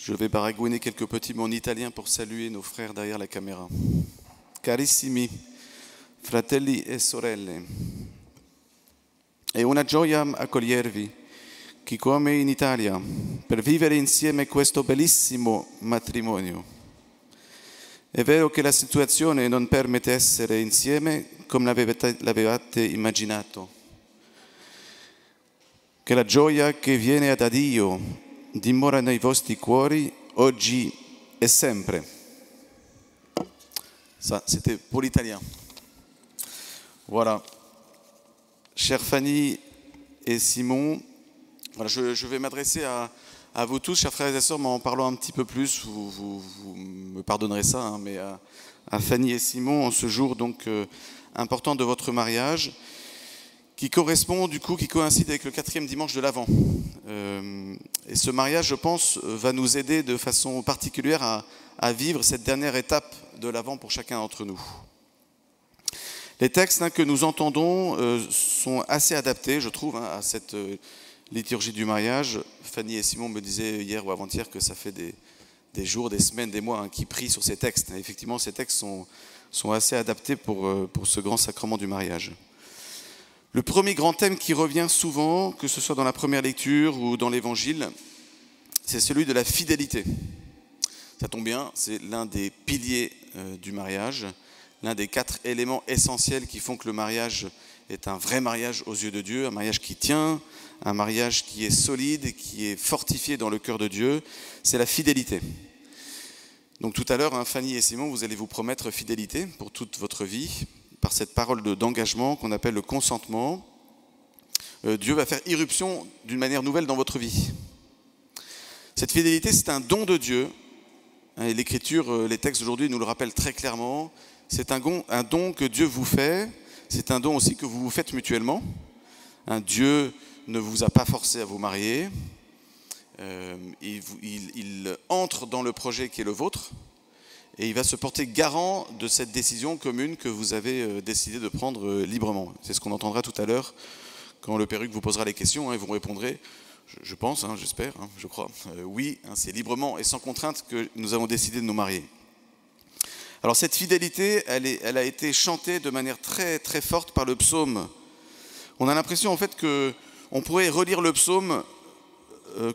Je vais baragouiner quelques petits mots en italien pour saluer nos frères derrière la caméra. Carissimi fratelli e sorelle, è una gioia accogliervi qui come in Italia per vivere insieme questo bellissimo matrimonio. È vero che la situazione non permette di essere insieme come l'avevate immaginato, che la gioia che viene da Dio dimora nei vostri cuori oggi e sempre. Ça, c'était pour l'italien. Voilà. Chère Fanny et Simon, voilà, je vais m'adresser à vous tous, chers frères et sœurs, mais en parlant un petit peu plus, vous me pardonnerez ça, hein, mais à Fanny et Simon, en ce jour donc important de votre mariage, qui correspond du coup, qui coïncide avec le 4e dimanche de l'Avent. Et ce mariage, je pense, va nous aider de façon particulière à vivre cette dernière étape de l'Avent pour chacun d'entre nous. Les textes que nous entendons sont assez adaptés, je trouve, à cette liturgie du mariage. Fanny et Simon me disaient hier ou avant-hier que ça fait des jours, des semaines, des mois qu'ils prient sur ces textes. Et effectivement, ces textes sont assez adaptés pour ce grand sacrement du mariage. Le premier grand thème qui revient souvent, que ce soit dans la première lecture ou dans l'Évangile, c'est celui de la fidélité. Ça tombe bien, c'est l'un des piliers du mariage, l'un des 4 éléments essentiels qui font que le mariage est un vrai mariage aux yeux de Dieu, un mariage qui tient, un mariage qui est solide, qui est fortifié dans le cœur de Dieu, c'est la fidélité. Donc tout à l'heure, Fanny et Simon, vous allez vous promettre fidélité pour toute votre vie, par cette parole d'engagement qu'on appelle le consentement. Dieu va faire irruption d'une manière nouvelle dans votre vie. Cette fidélité, c'est un don de Dieu. Et l'Écriture, les textes d'aujourd'hui nous le rappellent très clairement. C'est un don que Dieu vous fait. C'est un don aussi que vous vous faites mutuellement. Dieu ne vous a pas forcé à vous marier. Il entre dans le projet qui est le vôtre. Et il va se porter garant de cette décision commune que vous avez décidé de prendre librement. C'est ce qu'on entendra tout à l'heure quand le perruque vous posera les questions et vous répondrez, je pense, j'espère, je crois, oui, c'est librement et sans contrainte que nous avons décidé de nous marier. Alors cette fidélité, elle a été chantée de manière très très forte par le psaume. On a l'impression en fait qu'on pourrait relire le psaume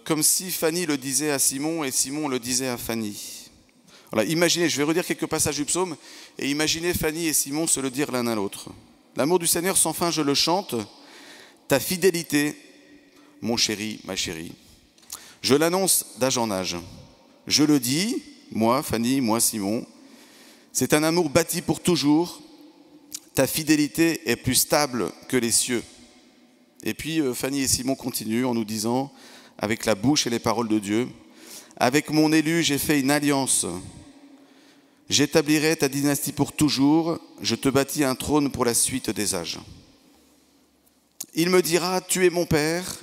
comme si Fanny le disait à Simon et Simon le disait à Fanny. Voilà, imaginez, je vais redire quelques passages du psaume, et imaginez Fanny et Simon se le dire l'un à l'autre. L'amour du Seigneur sans fin, je le chante, ta fidélité, mon chéri, ma chérie. Je l'annonce d'âge en âge. Je le dis, moi, Fanny, moi, Simon, c'est un amour bâti pour toujours, ta fidélité est plus stable que les cieux. Et puis Fanny et Simon continuent en nous disant, avec la bouche et les paroles de Dieu, avec mon élu, j'ai fait une alliance. J'établirai ta dynastie pour toujours, je te bâtis un trône pour la suite des âges. Il me dira, tu es mon Père,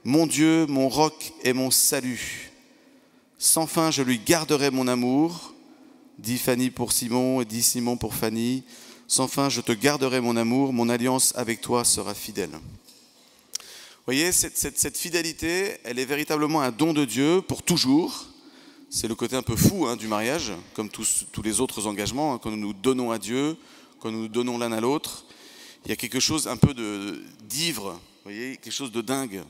mon Dieu, mon roc et mon salut. Sans fin, je lui garderai mon amour, dit Fanny pour Simon et dit Simon pour Fanny. Sans fin, je te garderai mon amour, mon alliance avec toi sera fidèle. Vous voyez, cette fidélité, elle est véritablement un don de Dieu pour toujours. C'est le côté un peu fou du mariage, comme tous les autres engagements, quand nous nous donnons à Dieu, quand nous nous donnons l'un à l'autre. Il y a quelque chose un peu d'ivre, vous voyez, quelque chose de dingue.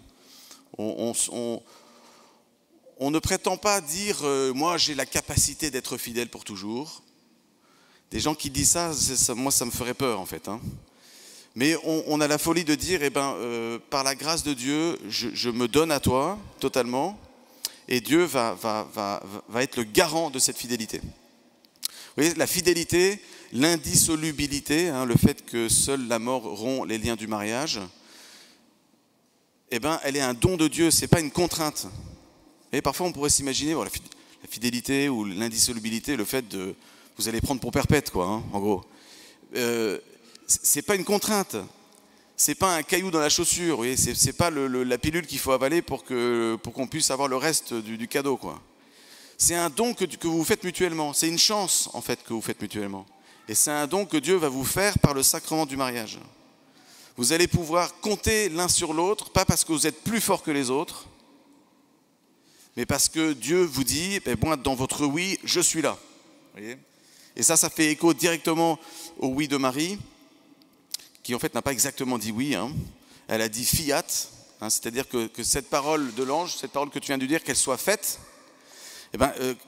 On ne prétend pas dire « moi j'ai la capacité d'être fidèle pour toujours ». Des gens qui disent ça, moi ça me ferait peur en fait. Mais on a la folie de dire, par la grâce de Dieu, je me donne à toi totalement, et Dieu va être le garant de cette fidélité. Vous voyez, la fidélité, l'indissolubilité, le fait que seule la mort rompt les liens du mariage, elle est un don de Dieu, ce n'est pas une contrainte. Et parfois on pourrait s'imaginer, la fidélité ou l'indissolubilité, le fait de, vous allez prendre pour perpète, en gros. C'est pas une contrainte, c'est pas un caillou dans la chaussure, vous voyez, c'est pas la pilule qu'il faut avaler pour qu'on puisse avoir le reste du cadeau, C'est un don que vous faites mutuellement, c'est une chance en fait que vous faites mutuellement. Et c'est un don que Dieu va vous faire par le sacrement du mariage. Vous allez pouvoir compter l'un sur l'autre, pas parce que vous êtes plus fort que les autres, mais parce que Dieu vous dit, moi, dans votre oui, je suis là. Vous voyez ? Et ça fait écho directement au oui de Marie, qui en fait n'a pas exactement dit oui. Elle a dit fiat, c'est-à-dire que cette parole de l'ange, cette parole que tu viens de dire, qu'elle soit faite.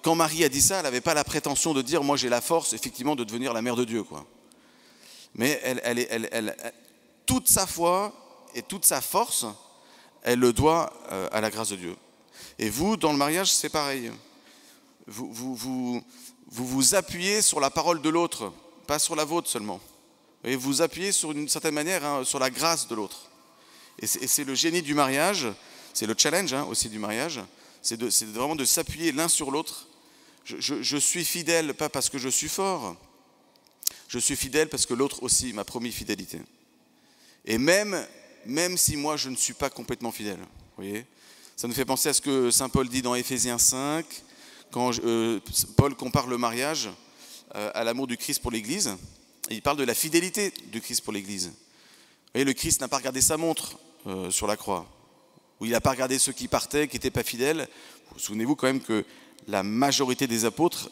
Quand Marie a dit ça, elle n'avait pas la prétention de dire, moi j'ai la force effectivement de devenir la mère de Dieu, quoi. Mais toute sa foi et toute sa force, elle le doit à la grâce de Dieu. Et vous, dans le mariage, c'est pareil. Vous appuyez sur la parole de l'autre, pas sur la vôtre seulement. Et vous appuyez sur une certaine manière sur la grâce de l'autre. Et c'est le génie du mariage, c'est le challenge aussi du mariage, c'est vraiment de s'appuyer l'un sur l'autre. Je suis fidèle, pas parce que je suis fort, je suis fidèle parce que l'autre aussi m'a promis fidélité. Et même si moi je ne suis pas complètement fidèle, vous voyez, ça nous fait penser à ce que saint Paul dit dans Éphésiens 5, quand Paul compare le mariage à l'amour du Christ pour l'Église, et il parle de la fidélité du Christ pour l'Église. Vous voyez, le Christ n'a pas regardé sa montre sur la croix, où il n'a pas regardé ceux qui partaient, qui n'étaient pas fidèles. Souvenez-vous quand même que la majorité des apôtres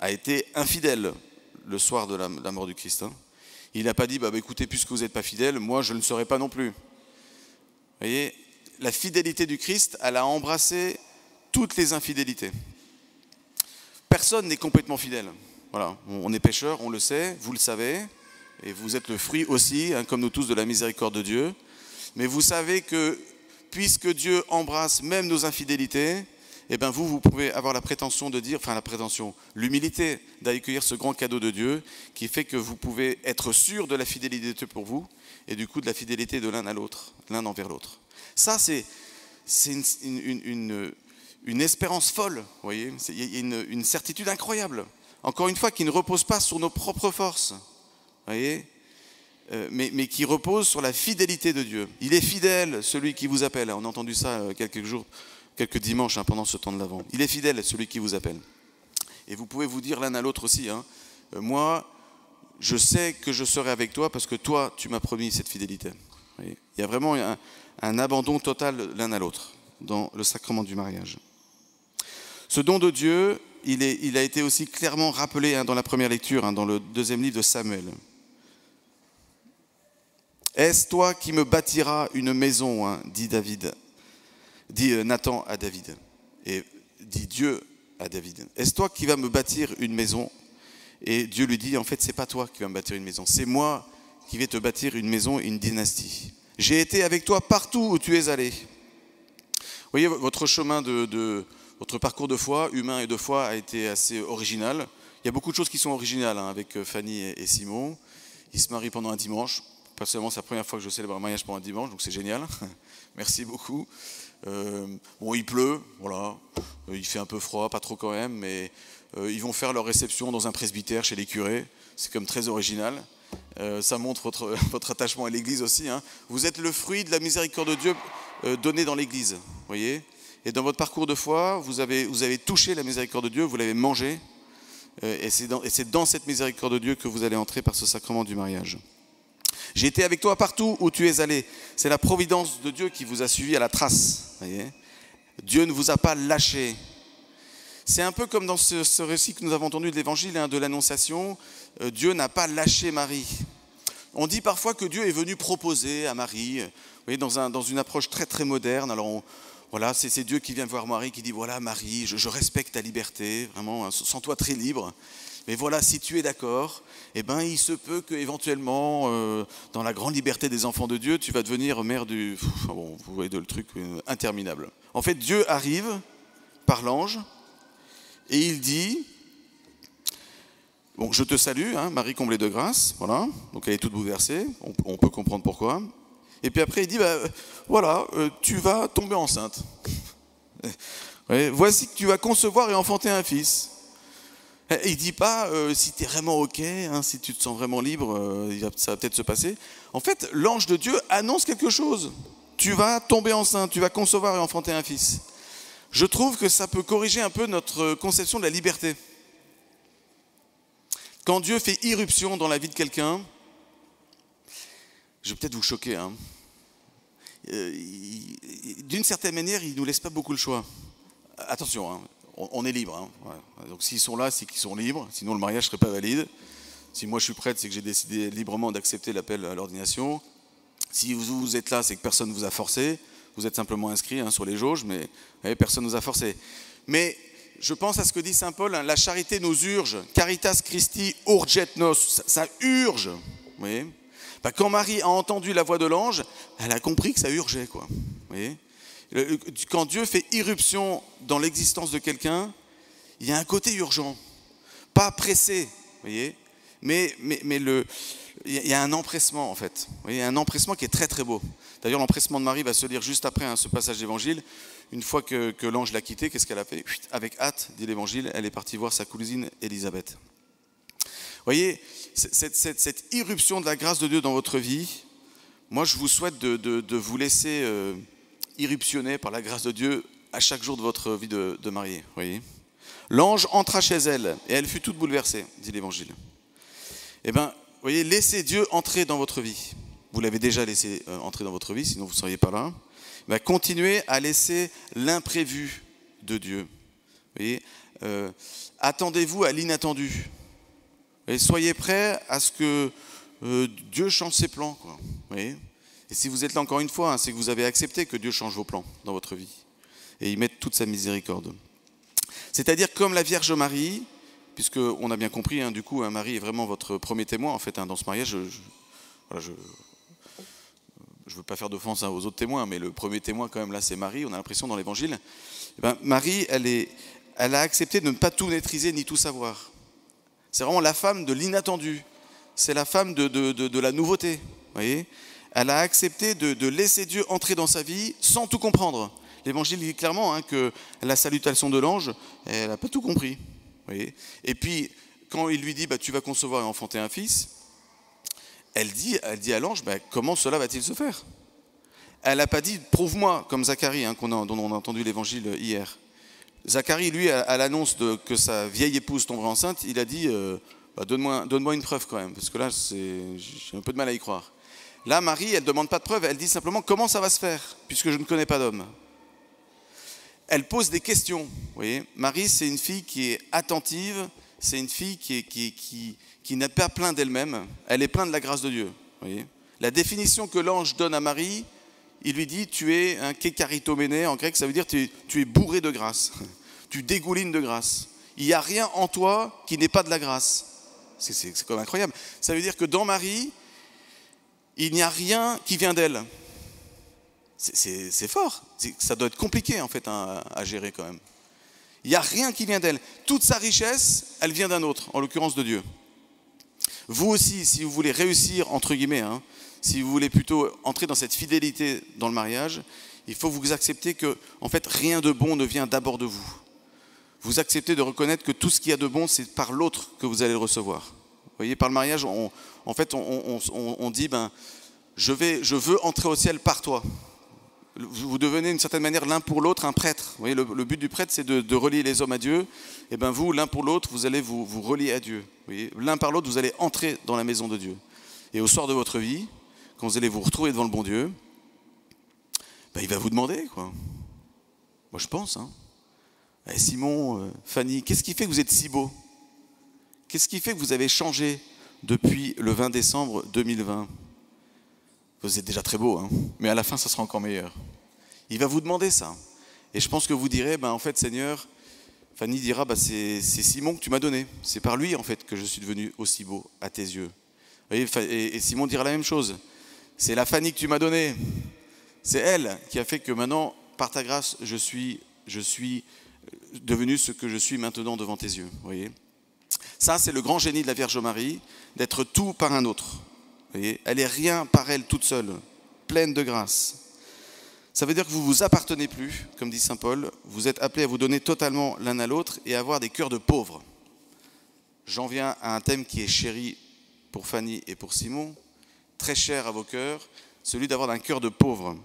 a été infidèle le soir de la mort du Christ. Il n'a pas dit, écoutez, puisque vous n'êtes pas fidèles, moi je ne le serai pas non plus. Vous voyez, la fidélité du Christ, elle a embrassé toutes les infidélités. Personne n'est complètement fidèle. Voilà, on est pécheurs, on le sait, vous le savez, et vous êtes le fruit aussi, comme nous tous, de la miséricorde de Dieu. Mais vous savez que, puisque Dieu embrasse même nos infidélités, vous pouvez avoir la prétention de dire, l'humilité d'accueillir ce grand cadeau de Dieu, qui fait que vous pouvez être sûr de la fidélité de Dieu pour vous, et du coup de la fidélité de l'un à l'autre, l'un envers l'autre. Ça, c'est une espérance folle, vous voyez, il y a une certitude incroyable. Encore une fois, qui ne repose pas sur nos propres forces, vous voyez, mais qui repose sur la fidélité de Dieu. Il est fidèle, celui qui vous appelle. On a entendu ça quelques dimanches pendant ce temps de l'Avent. Il est fidèle, celui qui vous appelle. Et vous pouvez vous dire l'un à l'autre aussi, moi, je sais que je serai avec toi parce que toi, tu m'as promis cette fidélité. Vous voyez, il y a vraiment un abandon total l'un à l'autre dans le sacrement du mariage. Ce don de Dieu, il a été aussi clairement rappelé dans la première lecture, dans le deuxième livre de Samuel. « Est-ce toi qui me bâtiras une maison, dit Nathan à David, et dit Dieu à David. Est-ce toi qui vas me bâtir une maison ? Et Dieu lui dit, en fait, c'est pas toi qui vas me bâtir une maison, c'est moi qui vais te bâtir une maison et une dynastie. J'ai été avec toi partout où tu es allé. » Vous voyez, votre chemin votre parcours de foi, humain et de foi, a été assez original. Il y a beaucoup de choses qui sont originales avec Fanny et Simon. Ils se marient pendant un dimanche. Personnellement, c'est la première fois que je célèbre un mariage pendant un dimanche, donc c'est génial. Merci beaucoup. Il pleut, voilà. Il fait un peu froid, pas trop quand même, mais ils vont faire leur réception dans un presbytère chez les curés. C'est comme très original. Ça montre votre attachement à l'Église aussi. Vous êtes le fruit de la miséricorde de Dieu donnée dans l'Église, voyez. Et dans votre parcours de foi, vous avez touché la miséricorde de Dieu, vous l'avez mangée. Et c'est dans cette miséricorde de Dieu que vous allez entrer par ce sacrement du mariage. J'ai été avec toi partout où tu es allé. C'est la providence de Dieu qui vous a suivi à la trace. Voyez, Dieu ne vous a pas lâché. C'est un peu comme dans ce récit que nous avons entendu de l'Évangile, de l'Annonciation. Dieu n'a pas lâché Marie. On dit parfois que Dieu est venu proposer à Marie, vous voyez, dans une approche très très moderne. Alors voilà, c'est Dieu qui vient voir Marie, qui dit, voilà Marie, je respecte ta liberté, vraiment, sens-toi très libre. Mais voilà, si tu es d'accord, il se peut qu'éventuellement, dans la grande liberté des enfants de Dieu, tu vas devenir mère du... vous voyez le truc interminable. En fait, Dieu arrive par l'ange et il dit, je te salue, Marie comblée de grâce, voilà. Donc elle est toute bouleversée, on peut comprendre pourquoi. Et puis après, il dit, tu vas tomber enceinte. Voici que tu vas concevoir et enfanter un fils. Il ne dit pas si tu es vraiment OK, si tu te sens vraiment libre, ça va peut-être se passer. En fait, l'ange de Dieu annonce quelque chose. Tu vas tomber enceinte, tu vas concevoir et enfanter un fils. Je trouve que ça peut corriger un peu notre conception de la liberté. Quand Dieu fait irruption dans la vie de quelqu'un, je vais peut-être vous choquer, d'une certaine manière, il ne nous laisse pas beaucoup le choix. attention, hein, on est libre. Hein, ouais. Donc s'ils sont là, c'est qu'ils sont libres, sinon le mariage ne serait pas valide. Si moi je suis prêtre, c'est que j'ai décidé librement d'accepter l'appel à l'ordination. Si vous êtes là, c'est que personne ne vous a forcé. Vous êtes simplement inscrit sur les jauges, mais personne ne nous a forcé. Mais je pense à ce que dit saint Paul, hein, la charité nous urge, caritas Christi urget nos, ça urge. Vous voyez, quand Marie a entendu la voix de l'ange, elle a compris que ça urgeait, quoi. Vous voyez, quand Dieu fait irruption dans l'existence de quelqu'un, il y a un côté urgent, pas pressé, vous voyez, mais il y a un empressement en fait. Vous voyez, un empressement qui est très très beau. D'ailleurs, l'empressement de Marie va se lire juste après ce passage d'évangile. Une fois que l'ange l'a quittée, qu'est-ce qu'elle a fait? Avec hâte, dit l'évangile, elle est partie voir sa cousine Élisabeth. Vous voyez, cette irruption de la grâce de Dieu dans votre vie, moi je vous souhaite de vous laisser irruptionner par la grâce de Dieu à chaque jour de votre vie de mariée. Voyez, l'ange entra chez elle et elle fut toute bouleversée, dit l'évangile. Eh bien, vous voyez, laissez Dieu entrer dans votre vie. Vous l'avez déjà laissé entrer dans votre vie, sinon vous ne seriez pas là. Continuez à laisser l'imprévu de Dieu. Vous voyez, attendez-vous à l'inattendu. Et soyez prêts à ce que Dieu change ses plans, quoi. Vous voyez, et si vous êtes là encore une fois, c'est que vous avez accepté que Dieu change vos plans dans votre vie. Et y mette toute sa miséricorde. C'est-à-dire comme la Vierge Marie, puisqu'on a bien compris, du coup, Marie est vraiment votre premier témoin, en fait, dans ce mariage. Je ne veux pas faire d'offense aux autres témoins, mais le premier témoin, quand même, là, c'est Marie. On a l'impression dans l'Évangile. Marie, elle a accepté de ne pas tout maîtriser ni tout savoir. C'est vraiment la femme de l'inattendu. C'est la femme de la nouveauté. Vous voyez, elle a accepté de laisser Dieu entrer dans sa vie sans tout comprendre. L'Évangile dit clairement que la salutation de l'ange, elle n'a pas tout compris. Vous voyez, et puis, quand il lui dit tu vas concevoir et enfanter un fils, elle dit à l'ange, comment cela va-t-il se faire? Elle n'a pas dit, prouve-moi, comme Zacharie, dont on a entendu l'évangile hier. Zacharie, lui, à l'annonce que sa vieille épouse tomberait enceinte, il a dit, donne-moi une preuve quand même, parce que là, j'ai un peu de mal à y croire. Là, Marie, elle ne demande pas de preuve, elle dit simplement, comment ça va se faire, puisque je ne connais pas d'homme? Elle pose des questions. Vous voyez, Marie, c'est une fille qui est attentive, c'est une fille qui n'est pas pleine d'elle-même, elle est pleine de la grâce de Dieu. Vous voyez, la définition que l'ange donne à Marie, il lui dit, tu es un kékaritomene, en grec, ça veut dire tu es bourré de grâce, tu dégoulines de grâce. Il n'y a rien en toi qui n'est pas de la grâce. C'est quand même incroyable. Ça veut dire que dans Marie, il n'y a rien qui vient d'elle. C'est fort, ça doit être compliqué en fait à gérer quand même. Il n'y a rien qui vient d'elle. Toute sa richesse, elle vient d'un autre, en l'occurrence de Dieu. Vous aussi, si vous voulez réussir, entre guillemets, si vous voulez plutôt entrer dans cette fidélité dans le mariage, il faut vous accepter que en fait, rien de bon ne vient d'abord de vous. Vous acceptez de reconnaître que tout ce qu'il y a de bon, c'est par l'autre que vous allez le recevoir. Vous voyez, par le mariage, on dit, je veux entrer au ciel par toi. Vous devenez d'une certaine manière l'un pour l'autre un prêtre. Vous voyez, le but du prêtre, c'est de relier les hommes à Dieu. Et vous, l'un pour l'autre, vous allez vous relier à Dieu. Vous voyez, l'un par l'autre, vous allez entrer dans la maison de Dieu. Et au soir de votre vie, quand vous allez vous retrouver devant le bon Dieu, il va vous demander, quoi. Moi, je pense. Simon, Fanny, qu'est-ce qui fait que vous êtes si beaux? Qu'est-ce qui fait que vous avez changé depuis le 20 décembre 2020? Vous êtes déjà très beau, mais à la fin, ça sera encore meilleur. Il va vous demander ça. Et je pense que vous direz, en fait, Seigneur, Fanny dira, c'est Simon que tu m'as donné. C'est par lui, en fait, que je suis devenu aussi beau à tes yeux. Et Simon dira la même chose. C'est la Fanny que tu m'as donnée. C'est elle qui a fait que maintenant, par ta grâce, je suis devenu ce que je suis maintenant devant tes yeux. Vous voyez, ça, c'est le grand génie de la Vierge Marie, d'être tout par un autre. Vous voyez, elle est rien par elle toute seule, pleine de grâce. Ça veut dire que vous ne vous appartenez plus, comme dit saint Paul, vous êtes appelés à vous donner totalement l'un à l'autre et à avoir des cœurs de pauvres. J'en viens à un thème qui est chéri pour Fanny et pour Simon, très cher à vos cœurs, celui d'avoir un cœur de pauvre.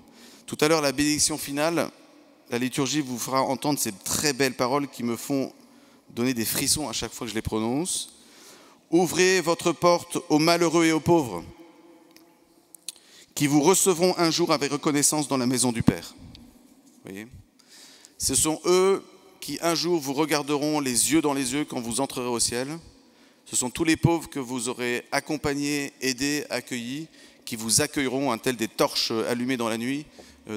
Tout à l'heure, la bénédiction finale, la liturgie vous fera entendre ces très belles paroles qui me font donner des frissons à chaque fois que je les prononce. Ouvrez votre porte aux malheureux et aux pauvres, qui vous recevront un jour avec reconnaissance dans la maison du Père. Vous voyez, ce sont eux qui un jour vous regarderont les yeux dans les yeux quand vous entrerez au ciel. Ce sont tous les pauvres que vous aurez accompagnés, aidés, accueillis, qui vous accueilleront, un tel des torches allumées dans la nuit,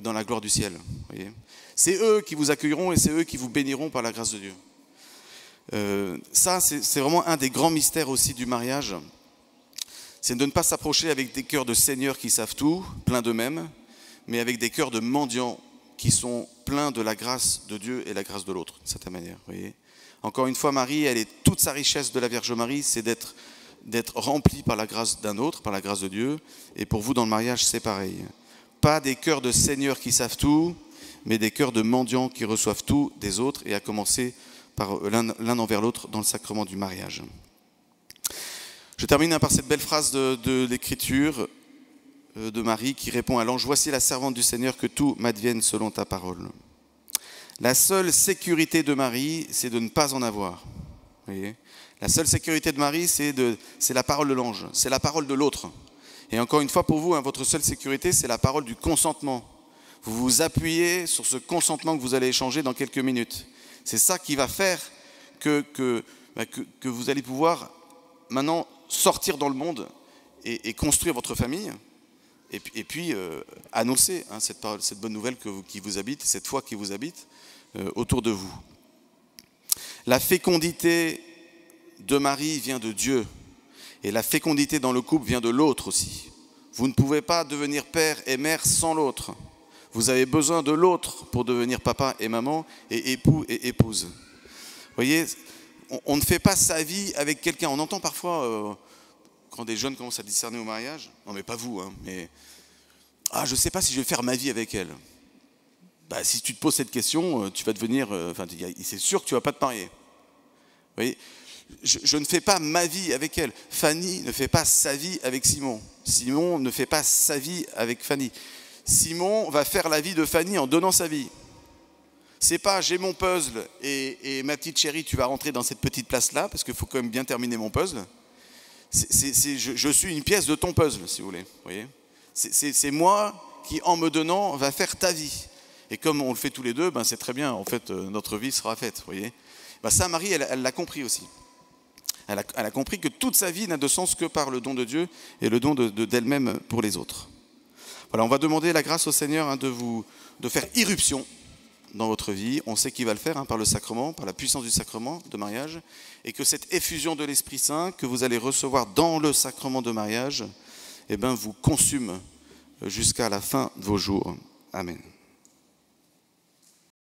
dans la gloire du ciel. Voyez, c'est eux qui vous accueilleront et c'est eux qui vous béniront par la grâce de Dieu. Ça, c'est vraiment un des grands mystères aussi du mariage. C'est de ne pas s'approcher avec des cœurs de seigneurs qui savent tout, pleins d'eux-mêmes, mais avec des cœurs de mendiants qui sont pleins de la grâce de Dieu et la grâce de l'autre, d'une certaine manière. Voyez. Encore une fois, Marie, elle est toute sa richesse de la Vierge Marie, c'est d'être remplie par la grâce d'un autre, par la grâce de Dieu. Et pour vous, dans le mariage, c'est pareil. Pas des cœurs de seigneurs qui savent tout, mais des cœurs de mendiants qui reçoivent tout des autres, et à commencer par l'un envers l'autre dans le sacrement du mariage. Je termine par cette belle phrase de l'Écriture de Marie qui répond à l'ange: « Voici la servante du Seigneur, que tout m'advienne selon ta parole. » La seule sécurité de Marie, c'est de ne pas en avoir. Vous voyez ? La seule sécurité de Marie, c'est la parole de l'ange, c'est la parole de l'autre. Et encore une fois, pour vous, votre seule sécurité, c'est la parole du consentement. Vous vous appuyez sur ce consentement que vous allez échanger dans quelques minutes. C'est ça qui va faire que vous allez pouvoir maintenant sortir dans le monde et construire votre famille et puis annoncer cette bonne nouvelle qui vous habite, cette foi qui vous habite autour de vous. La fécondité de Marie vient de Dieu et la fécondité dans le couple vient de l'autre aussi. Vous ne pouvez pas devenir père et mère sans l'autre. Vous avez besoin de l'autre pour devenir papa et maman et époux et épouse. Vous voyez, on ne fait pas sa vie avec quelqu'un. On entend parfois, quand des jeunes commencent à discerner au mariage, non mais pas vous, hein, mais je ne sais pas si je vais faire ma vie avec elle. Si tu te poses cette question, tu vas devenir, c'est sûr que tu ne vas pas te marier. Vous voyez, je ne fais pas ma vie avec elle. Fanny ne fait pas sa vie avec Simon. Simon ne fait pas sa vie avec Fanny. Simon va faire la vie de Fanny en donnant sa vie. C'est pas j'ai mon puzzle et ma petite chérie, tu vas rentrer dans cette petite place-là parce qu'il faut quand même bien terminer mon puzzle. Je suis une pièce de ton puzzle, si vous voulez. Vous voyez, c'est moi qui, en me donnant, va faire ta vie. Et comme on le fait tous les deux, c'est très bien. En fait, notre vie sera faite. Vous voyez, ça, Marie, elle l'a compris aussi. Elle a compris que toute sa vie n'a de sens que par le don de Dieu et le don d'elle-même pour les autres. Voilà, on va demander la grâce au Seigneur de faire irruption dans votre vie. On sait qu'il va le faire par le sacrement, par la puissance du sacrement de mariage, et que cette effusion de l'Esprit Saint que vous allez recevoir dans le sacrement de mariage, vous consume jusqu'à la fin de vos jours. Amen.